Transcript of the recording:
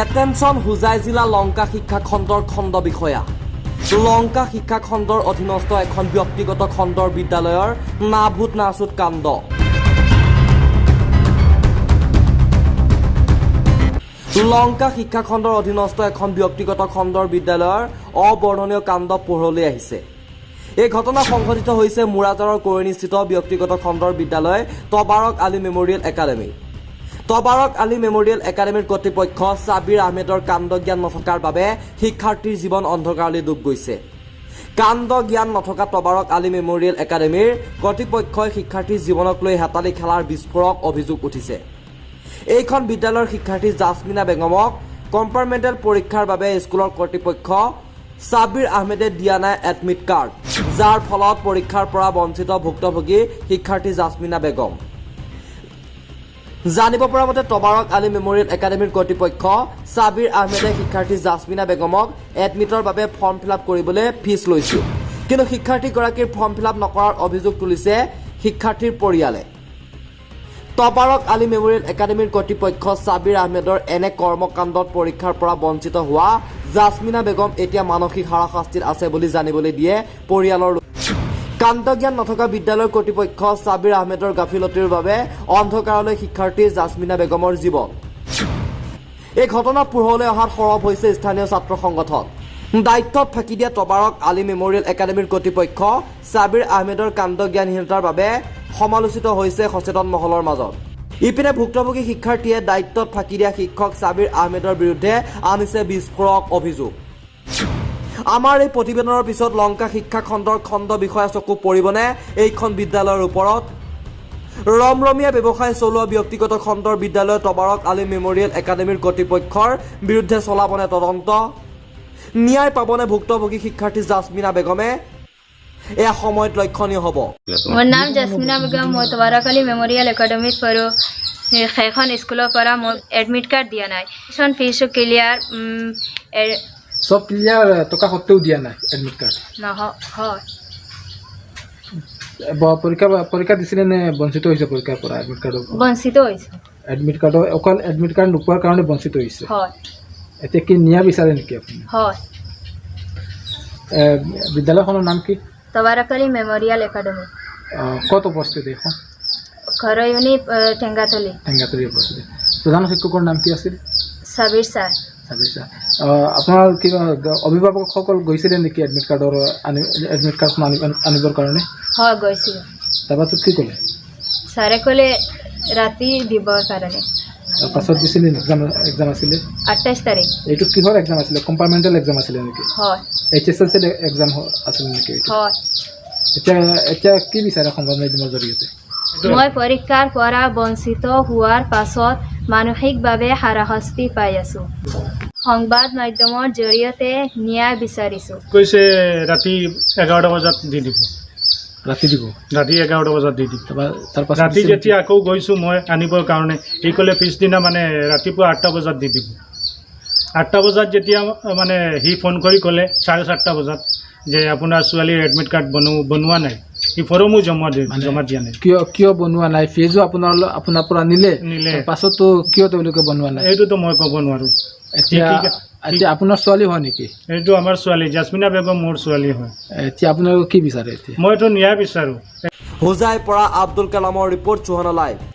Attention Hojai জিলা লংকা শিক্ষা খণ্ডৰ খণ্ড বিষয়া লংকা শিক্ষা খণ্ডৰ অধীনস্থ এখন ব্যক্তিগত খণ্ডৰ বিদ্যালয়ৰ নাভূত নাচুত কাণ্ড লংকা শিক্ষা খণ্ডৰ অধীনস্থ এখন ব্যক্তিগত খণ্ডৰ বিদ্যালয়ৰ অবৰ্ণনীয় কাণ্ড পোহৰলৈ আহিছে। এই ঘটনা সংঘটিত হৈছে মুৰাজাৰৰ কৰণীস্থিত ব্যক্তিগত খণ্ডৰ বিদ্যালয় Tabarak Ali memorial academy. Tabarak Ali memorial একাডেমীৰ কৰ্তৃপক্ষ সাবিৰ আহমেদৰ কাণ্ড জ্ঞান নথকাৰ বাবে শিক্ষাৰ্থীৰ জীৱন অন্ধকাৰলৈ ডুব গৈছে। কাণ্ড জ্ঞান নথকা তবাৰক আলী মেমৰিয়েল একাডেমীৰ কৰ্তৃপক্ষই শিক্ষাৰ্থীৰ জীৱনক লৈ হেতালি খেলাৰ বিস্ফোৰক অভিযোগ উঠিছে। এইখন বিদ্যালয়ৰ শিক্ষাৰ্থী জাসমিনা বেগমক কম্পাৰ্টমেণ্টেল পৰীক্ষাৰ বাবে স্কুলৰ কৰ্তৃপক্ষ সাবিৰ আহমেদে দিয়া নাই এডমিট কাৰ্ড, যাৰ ফলত পৰীক্ষাৰ পৰা বঞ্চিত ভুক্তভোগী শিক্ষাৰ্থী জাসমিনা বেগম। জানিব পৰা মতে তবাৰক আলী মেমৰিয়েল একাডেমীৰ কৰ্তৃপক্ষ সাবিৰ আহমেদে শিক্ষাৰ্থী জাসমিনা বেগমক এডমিটৰ বাবে ফৰ্ম ফিল আপ কৰিবলৈ ফিজ লৈছিল, কিন্তু শিক্ষাৰ্থীগৰাকীৰ ফৰ্ম ফিল আপ নকৰাৰ অভিযোগ তুলিছে শিক্ষাৰ্থীৰ পৰিয়ালে। তবাৰক আলী মেমৰিয়েল একাডেমীৰ কৰ্তৃপক্ষ সাবিৰ আহমেদৰ এনে কৰ্মকাণ্ডত পৰীক্ষাৰ পৰা বঞ্চিত হোৱা জাসমিনা বেগম এতিয়া মানসিক হাৰাশাস্তিত আছে বুলি জানিবলৈ দিয়ে পৰিয়ালৰ। কাণ্ডজ্ঞান নথকা বিদ্যালয়ৰ কৰ্তৃপক্ষ সাবিৰ আহমেদৰ গাফিলতিৰ বাবে অন্ধকাৰলৈ শিক্ষাৰ্থী জাসমিনা বেগমৰ জীৱন। এই ঘটনা পোহৰলৈ অহাত সৰব হৈছে স্থানীয় ছাত্ৰ সংগঠন। দায়িত্বত ফাঁকি দিয়া তবাৰক আলী মেমৰিয়েল একাডেমীৰ কৰ্তৃপক্ষ সাবিৰ আহমেদৰ কাণ্ডজ্ঞানহীনতাৰ বাবে সমালোচিত হৈছে সচেতন মহলৰ মাজত। ইপিনে ভুক্তভোগী শিক্ষাৰ্থীয়ে দায়িত্বত ফাঁকি দিয়া শিক্ষক সাবিৰ আহমেদৰ বিৰুদ্ধে আনিছে বিস্ফোৰক অভিযোগ। আমাৰ এই প্ৰতিবেদনৰ পিছত লংকা শিক্ষা খণ্ডৰ খণ্ড বিষয়া চকু পৰিবনে এইখন বিদ্যালয়ৰ ওপৰত? ৰমৰমীয়া ব্যৱসায় চলোৱা ব্যক্তিগত খণ্ডৰ বিদ্যালয় তবাৰক আলী মেমৰিয়েল একাডেমীৰ কৰ্তৃপক্ষৰ বিৰুদ্ধে চলাবনে তদন্ত? ন্যায় পাবনে ভুক্তভোগী শিক্ষাৰ্থী জাসমিনা বেগমে? এয়া সময়ত লক্ষণীয় হ'ব। মোৰ নাম জাসমিনা বেগম। মই তবাৰক আলী মেমৰিয়েল একাডেমীত পঢ়োঁ। সেইখন স্কুলৰ পৰা মই এডমিট কাৰ্ড দিয়া নাই। ফিজো ক্লিয়াৰ, সব ক্লিয়াৰ টকা সত্ত্বেও দিয়া নাই এডমিট কাৰ্ড। নহয় পৰীক্ষা দিছিলে নে বঞ্চিত হৈছে পৰীক্ষাৰ পৰা? এডমিট কাৰ্ডৰ বঞ্চিত হৈছে। এডমিট কাৰ্ডৰ অকল এডমিট কাৰ্ড নোপোৱাৰ কাৰণে বঞ্চিত হৈছে। হয়। এতিয়া কি ন্যায় বিচাৰে নেকি আপুনি? হয়। বিদ্যালয়খনৰ নাম কি? তবাৰক আলী মেমৰিয়েল একাডেমী। ক'ত অৱস্থিত এইখন? খৰয়নি টেংগাতলি অৱস্থিত। প্ৰধান শিক্ষকৰ নাম কি আছিল? সাবিৰ ছাৰ। আপোনাৰ কিবা অভিভাৱকসকল গৈছিলে নেকি এডমিট কাৰ্ডখন আনিবৰ কাৰণে? হয়, গৈছিলোঁ। তাৰপাছত কি ক'লে? ছাৰে ক'লে ৰাতি দিবৰ কাৰণে। পাছত দিছিলে এক্সাম আছিলে 28 তাৰিখ। এইটো কিহৰ এক্সাম আছিলে? কম্পাৰ্টমেণ্টেল এক্সাম আছিলে নেকি? হয়। HSLC এক্সাম আছিলে নেকি? হয়। এতিয়া কি বিচাৰে সংবাদ মাধ্যমৰ জৰিয়তে? মই পৰীক্ষাৰ পৰা বঞ্চিত হোৱাৰ পাছত মানসিকভাৱে হাৰাশাস্তি পাই আছোঁ। সংবাদ মাধ্যমৰ জৰিয়তে ন্যায় বিচাৰিছোঁ। কৈছে ৰাতি 11টা বজাত দি দিব। ৰাতি দিব? ৰাতি 11টা বজাত দি দিব। তাৰপাছত ৰাতি যেতিয়া আকৌ গৈছোঁ মই আনিবৰ কাৰণে, সি ক'লে পিছদিনা মানে ৰাতিপুৱা 8টা বজাত দি দিব। 8টা বজাত যেতিয়া মানে সি ফোন কৰি ক'লে 7:30 বজাত যে আপোনাৰ ছোৱালীৰ এডমিট কাৰ্ড বনোৱা নাই, সি ফৰ্মো জমা দিয়া নাই। কিয় বনোৱা নাই? ফিজো আপোনাৰ পৰা নিলে, পাছতো কিয় তেওঁলোকে বনোৱা নাই? এইটোতো মই ক'ব নোৱাৰোঁ। এতিয়া আপোনাৰ ছোৱালী হয় নেকি? এইটো আমাৰ ছোৱালী জাসমিনা বেগম, মোৰ ছোৱালী হয়। এতিয়া আপোনালোকে কি বিচাৰে? এতিয়া মইতো ন্যায় বিচাৰোঁ। হোজাইৰ পৰা আব্দুল কালামৰ ৰিপৰ্ট, চুহানা লাইভ।